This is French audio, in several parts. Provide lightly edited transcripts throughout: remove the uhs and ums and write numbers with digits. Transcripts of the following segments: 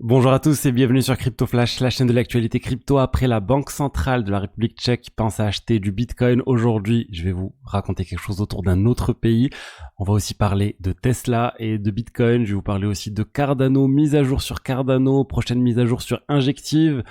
Bonjour à tous et bienvenue sur Crypto Flash, la chaîne de l'actualité crypto. Après la Banque centrale de la République tchèque qui pense à acheter du Bitcoin, aujourd'hui, je vais vous raconter quelque chose autour d'un autre pays. On va aussi parler de Tesla et de Bitcoin. Je vais vous parler aussi de Cardano, mise à jour sur Cardano, prochaine mise à jour sur Injective.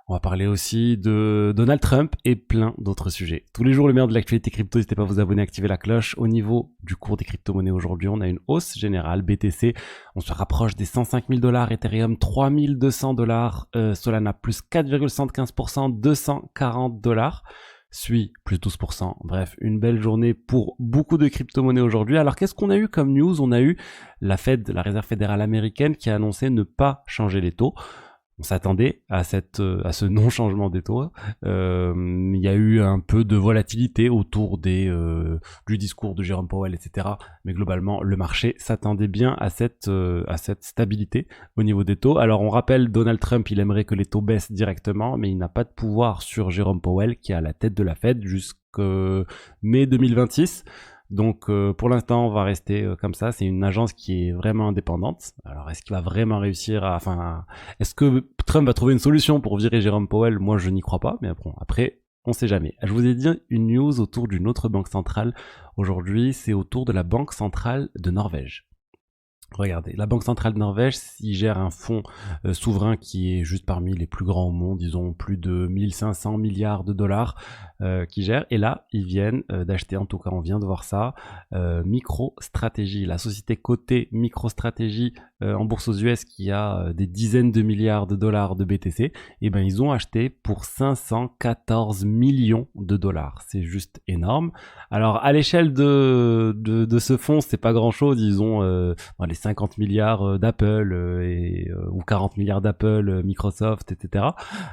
On va parler aussi de Donald Trump et plein d'autres sujets. Tous les jours, le meilleur de l'actualité crypto. N'hésitez pas à vous abonner, activer la cloche. Au niveau du cours des crypto-monnaies aujourd'hui, on a une hausse générale. BTC, on se rapproche des 105 000 $. Ethereum, 3200 $. Solana, plus 4,75%, 240 $. Suit, plus 12%. Bref, une belle journée pour beaucoup de crypto-monnaies aujourd'hui. Alors, qu'est-ce qu'on a eu comme news? On a eu la Fed, la Réserve fédérale américaine, qui a annoncé ne pas changer les taux. On s'attendait à ce non-changement des taux. Il y a eu un peu de volatilité autour du discours de Jérôme Powell, etc. Mais globalement, le marché s'attendait bien à cette stabilité au niveau des taux. Alors on rappelle, Donald Trump, il aimerait que les taux baissent directement, mais il n'a pas de pouvoir sur Jérôme Powell, qui est à la tête de la Fed jusqu'en mai 2026. Donc pour l'instant, on va rester comme ça. C'est une agence qui est vraiment indépendante. Alors est-ce qu'il va vraiment réussir est-ce que Trump va trouver une solution pour virer Jérôme Powell? Moi, je n'y crois pas. Mais bon, après, on sait jamais. Je vous ai dit une news autour d'une autre banque centrale. Aujourd'hui, c'est autour de la Banque centrale de Norvège. Regardez, la Banque centrale de Norvège, ils gèrent un fonds souverain qui est juste parmi les plus grands au monde. Ils ont plus de 1500 milliards de dollars qui gèrent. Et là, ils viennent d'acheter, en tout cas on vient de voir ça, MicroStrategy, la société cotée MicroStrategy en bourse aux US qui a des dizaines de milliards de dollars de BTC. Et ben ils ont acheté pour 514 millions de dollars. C'est juste énorme. Alors à l'échelle de ce fonds, c'est pas grand chose. Ils ont les 50 milliards d'Apple ou 40 milliards d'Apple, Microsoft, etc.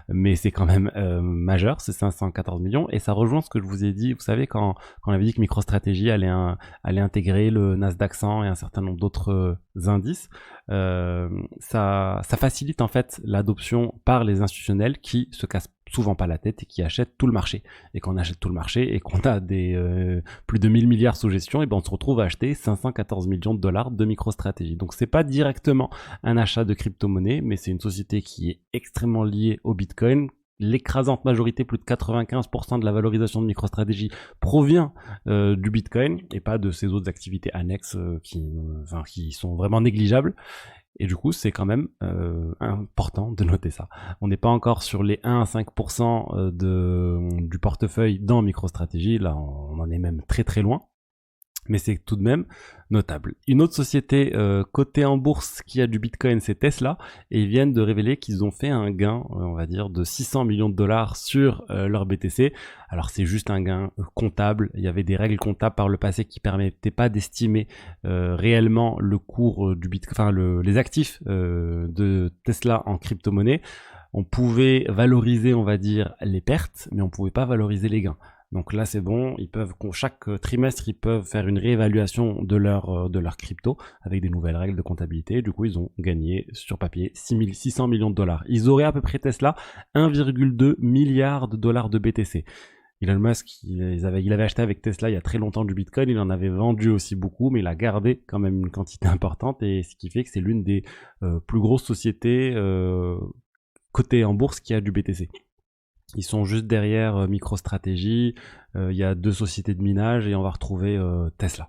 Mais c'est quand même majeur, c'est 514 millions. Et ça rejoint ce que je vous ai dit. Vous savez, quand on avait dit que MicroStrategy allait intégrer le Nasdaq 100 et un certain nombre d'autres indices, ça facilite en fait l'adoption par les institutionnels qui se cassent souvent pas la tête et qui achètent tout le marché. Et quand on achète tout le marché et qu'on a plus de 1000 milliards sous gestion, et ben on se retrouve à acheter 514 millions de dollars de MicroStrategy. Donc c'est pas directement un achat de crypto-monnaie, mais c'est une société qui est extrêmement liée au Bitcoin. L'écrasante majorité, plus de 95% de la valorisation de MicroStrategy provient du Bitcoin et pas de ces autres activités annexes qui sont vraiment négligeables. Et du coup, c'est quand même important de noter ça. On n'est pas encore sur les 1 à 5% du portefeuille dans MicroStrategy. Là, on en est même très très loin. Mais c'est tout de même notable. Une autre société cotée en bourse qui a du Bitcoin, c'est Tesla, et ils viennent de révéler qu'ils ont fait un gain, on va dire, de 600 millions de dollars sur leur BTC. Alors c'est juste un gain comptable. Il y avait des règles comptables par le passé qui permettaient pas d'estimer réellement le cours du Bitcoin, les actifs de Tesla en crypto-monnaie. On pouvait valoriser, on va dire, les pertes, mais on pouvait pas valoriser les gains. Donc là, c'est bon. Chaque trimestre, ils peuvent faire une réévaluation de leur crypto avec des nouvelles règles de comptabilité. Du coup, ils ont gagné sur papier 600 millions de dollars. Ils auraient à peu près Tesla 1,2 milliard de dollars de BTC. Elon Musk, il avait acheté avec Tesla il y a très longtemps du Bitcoin. Il en avait vendu aussi beaucoup, mais il a gardé quand même une quantité importante. Et ce qui fait que c'est l'une des plus grosses sociétés cotées en bourse qui a du BTC. Ils sont juste derrière MicroStrategy, il y a 2 sociétés de minage et on va retrouver Tesla.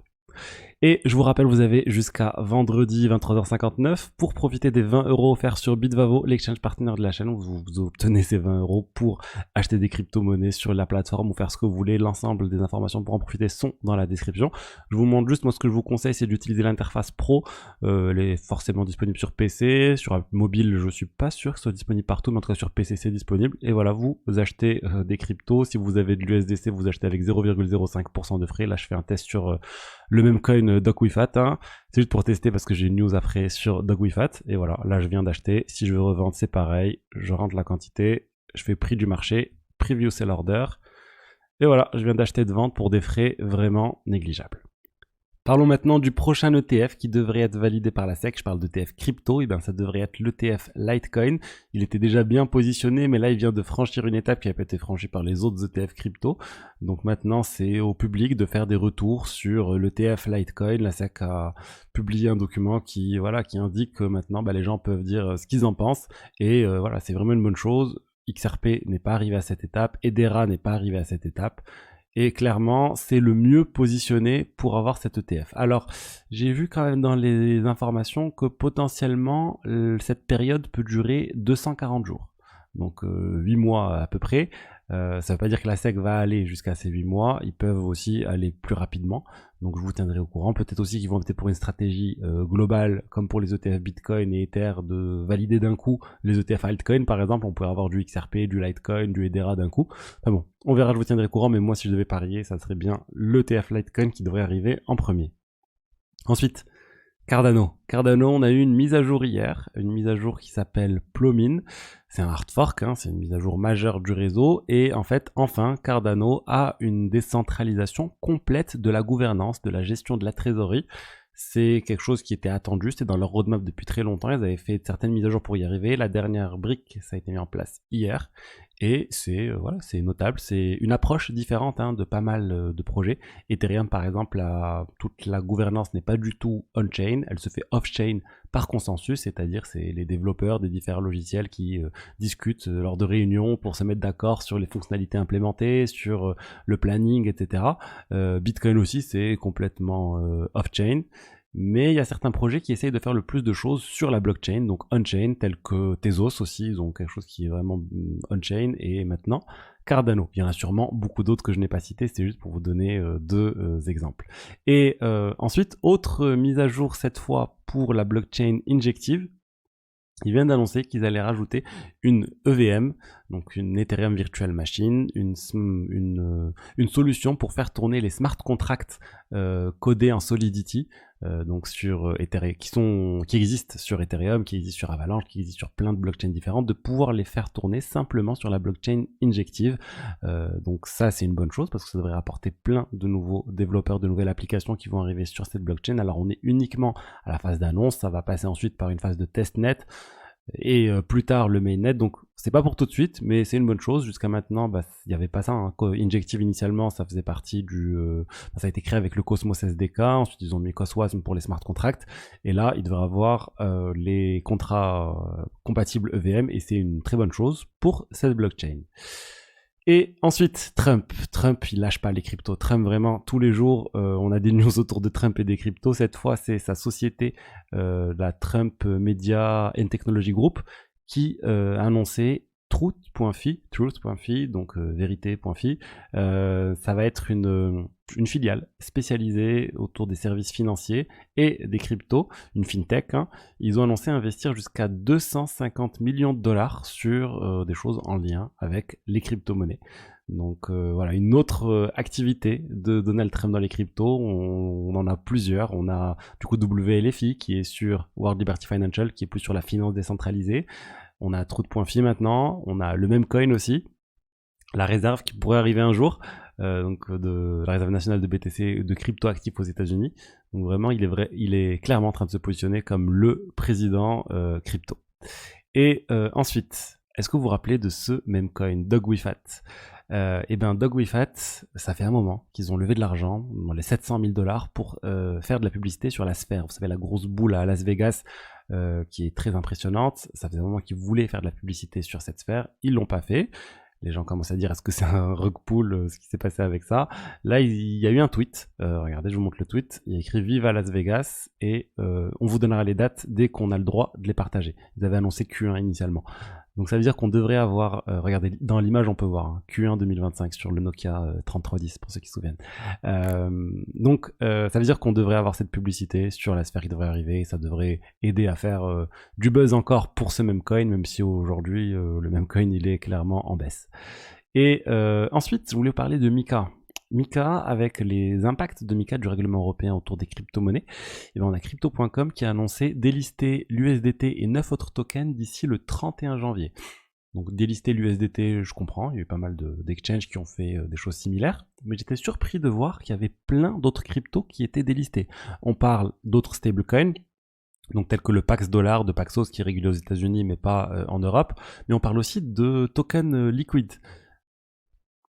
Et je vous rappelle, vous avez jusqu'à vendredi 23h59 pour profiter des 20 € offerts sur Bitvavo, l'exchange partenaire de la chaîne. Vous obtenez ces 20 € pour acheter des crypto-monnaies sur la plateforme ou faire ce que vous voulez. L'ensemble des informations pour en profiter sont dans la description. Je vous montre juste, moi ce que je vous conseille, c'est d'utiliser l'interface pro. Elle est forcément disponible sur PC, sur mobile, je suis pas sûr que ce soit disponible partout, mais en tout cas sur PC c'est disponible. Et voilà, vous achetez des cryptos. Si vous avez de l'USDC, vous achetez avec 0,05% de frais. Là, je fais un test sur le même coin DogWifat, hein. C'est juste pour tester parce que j'ai une news après sur DogWifat. Et voilà, là je viens d'acheter. Si je veux revendre, c'est pareil. Je rentre la quantité, je fais prix du marché, preview sell order. Et voilà, je viens d'acheter de vente pour des frais vraiment négligeables. Parlons maintenant du prochain ETF qui devrait être validé par la SEC. Je parle d'ETF crypto. Et bien, ça devrait être l'ETF Litecoin. Il était déjà bien positionné, mais là, il vient de franchir une étape qui n'a pas été franchie par les autres ETF crypto. Donc maintenant, c'est au public de faire des retours sur l'ETF Litecoin. La SEC a publié un document qui indique que maintenant, les gens peuvent dire ce qu'ils en pensent. Et voilà, c'est vraiment une bonne chose. XRP n'est pas arrivé à cette étape. Hedera n'est pas arrivé à cette étape. Et clairement, c'est le mieux positionné pour avoir cet ETF. Alors, j'ai vu quand même dans les informations que potentiellement, cette période peut durer 240 jours. Donc 8 mois à peu près. Ça veut pas dire que la SEC va aller jusqu'à ces 8 mois. Ils peuvent aussi aller plus rapidement. Donc je vous tiendrai au courant. Peut-être aussi qu'ils vont opter pour une stratégie globale, comme pour les ETF Bitcoin et Ether, de valider d'un coup les ETF altcoin. Par exemple, on pourrait avoir du XRP, du Litecoin, du Hedera d'un coup. Enfin bon, on verra, je vous tiendrai au courant. Mais moi, si je devais parier, ça serait bien l'ETF Litecoin qui devrait arriver en premier. Ensuite, Cardano. Cardano, on a eu une mise à jour hier, une mise à jour qui s'appelle Plowmin. C'est un hard fork, c'est une mise à jour majeure du réseau. Et en fait, enfin, Cardano a une décentralisation complète de la gouvernance, de la gestion de la trésorerie. C'est quelque chose qui était attendu, c'était dans leur roadmap depuis très longtemps. Ils avaient fait certaines mises à jour pour y arriver. La dernière brique, ça a été mis en place hier. Et c'est c'est notable, c'est une approche différente de pas mal de projets. Ethereum par exemple, toute la gouvernance n'est pas du tout on-chain, elle se fait off-chain par consensus, c'est-à-dire c'est les développeurs des différents logiciels qui discutent lors de réunions pour se mettre d'accord sur les fonctionnalités implémentées, sur le planning, etc. Bitcoin aussi c'est complètement off-chain. Mais il y a certains projets qui essayent de faire le plus de choses sur la blockchain, donc on-chain, tels que Tezos aussi, ils ont quelque chose qui est vraiment on-chain, et maintenant Cardano. Il y en a sûrement beaucoup d'autres que je n'ai pas cités, c'était juste pour vous donner deux exemples. Et ensuite, autre mise à jour cette fois pour la blockchain injective. Ils viennent d'annoncer qu'ils allaient rajouter une EVM, donc une Ethereum Virtual Machine, une solution pour faire tourner les smart contracts codés en Solidity, donc sur Ethereum, qui existent sur Ethereum, qui existent sur Avalanche, qui existent sur plein de blockchains différentes, de pouvoir les faire tourner simplement sur la blockchain injective. Donc ça, c'est une bonne chose parce que ça devrait apporter plein de nouveaux développeurs, de nouvelles applications qui vont arriver sur cette blockchain. Alors on est uniquement à la phase d'annonce, ça va passer ensuite par une phase de testnet et plus tard le mainnet, donc c'est pas pour tout de suite, mais c'est une bonne chose. Jusqu'à maintenant, il y avait pas ça. Injective initialement, ça faisait partie ça a été créé avec le Cosmos SDK. Ensuite, ils ont mis Coswasm pour les smart contracts, et là, ils devraient avoir les contrats compatibles EVM, et c'est une très bonne chose pour cette blockchain. Et ensuite, Trump, il lâche pas les cryptos. Trump, vraiment, tous les jours, on a des news autour de Trump et des cryptos. Cette fois, c'est sa société, la Trump Media and Technology Group, qui a annoncé truth.fi, donc vérité.fi. Ça va être une filiale spécialisée autour des services financiers et des cryptos, une fintech. Ils ont annoncé investir jusqu'à 250 millions de dollars sur des choses en lien avec les crypto-monnaies. Donc voilà, une autre activité de Donald Trump dans les cryptos. On en a plusieurs. On a du coup WLFI qui est sur World Liberty Financial, qui est plus sur la finance décentralisée. On a Truth.fi maintenant, on a le même coin aussi, la réserve qui pourrait arriver un jour, donc de la réserve nationale de BTC, de crypto actifs aux États-Unis. Donc vraiment, il est clairement en train de se positionner comme le président crypto. Et ensuite, est-ce que vous vous rappelez de ce même coin, DogWeFat? DogWeFat, ça fait un moment qu'ils ont levé de l'argent, les 700 000 dollars pour faire de la publicité sur la sphère. Vous savez, la grosse boule à Las Vegas qui est très impressionnante. Ça faisait un moment qu'ils voulaient faire de la publicité sur cette sphère. Ils l'ont pas fait. Les gens commencent à dire est-ce que c'est un rug pull ce qui s'est passé avec ça. Là, il y a eu un tweet. Regardez, je vous montre le tweet. Il y a écrit Vive à Las Vegas et on vous donnera les dates dès qu'on a le droit de les partager. Ils avaient annoncé Q1 initialement. Donc ça veut dire qu'on devrait avoir, regardez, dans l'image on peut voir Q1 2025 sur le Nokia 3310 pour ceux qui se souviennent. Donc ça veut dire qu'on devrait avoir cette publicité sur la sphère qui devrait arriver et ça devrait aider à faire du buzz encore pour ce même coin, même si aujourd'hui le même coin il est clairement en baisse. Et ensuite je voulais vous parler de Mika. Mika, avec les impacts de Mika du règlement européen autour des crypto-monnaies, et on a Crypto.com qui a annoncé délister l'USDT et 9 autres tokens d'ici le 31 janvier. Donc délister l'USDT, je comprends, il y a eu pas mal d'exchanges qui ont fait des choses similaires, mais j'étais surpris de voir qu'il y avait plein d'autres cryptos qui étaient délistés. On parle d'autres stablecoins, donc tels que le Pax Dollar de Paxos qui est régulé aux États-Unis mais pas en Europe, mais on parle aussi de tokens liquides,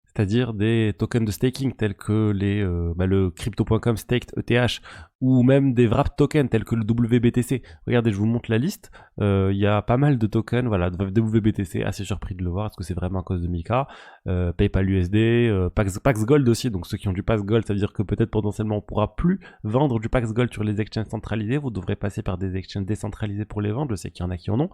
c'est-à-dire des tokens de staking tels que le crypto.com staked ETH ou même des wrap tokens tels que le WBTC. Regardez, je vous montre la liste. Il y a pas mal de tokens, voilà, de WBTC. Assez surpris de le voir. Est-ce que c'est vraiment à cause de Mika? PayPal USD, Pax Gold aussi. Donc ceux qui ont du Pax Gold, ça veut dire que peut-être potentiellement on pourra plus vendre du Pax Gold sur les exchanges centralisés. Vous devrez passer par des exchanges décentralisés pour les vendre. Je sais qu'il y en a qui en ont.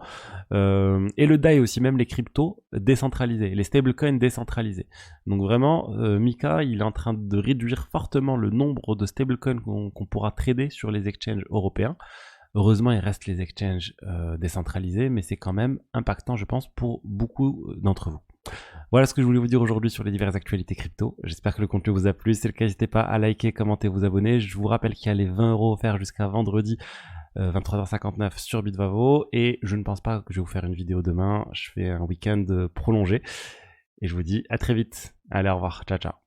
Et le DAI aussi, même les cryptos décentralisés, les stablecoins décentralisés. Donc vraiment, Mika, il est en train de réduire fortement le nombre de stablecoins qu'on pourra trader sur les exchanges européens. Heureusement, il reste les exchanges décentralisés, mais c'est quand même impactant, je pense, pour beaucoup d'entre vous. Voilà ce que je voulais vous dire aujourd'hui sur les diverses actualités crypto. J'espère que le contenu vous a plu. Si c'est le cas, n'hésitez pas à liker, commenter, vous abonner. Je vous rappelle qu'il y a les 20 € offerts jusqu'à vendredi 23h59 sur Bitvavo. Et je ne pense pas que je vais vous faire une vidéo demain. Je fais un week-end prolongé. Et je vous dis à très vite. Allez, au revoir. Ciao, ciao.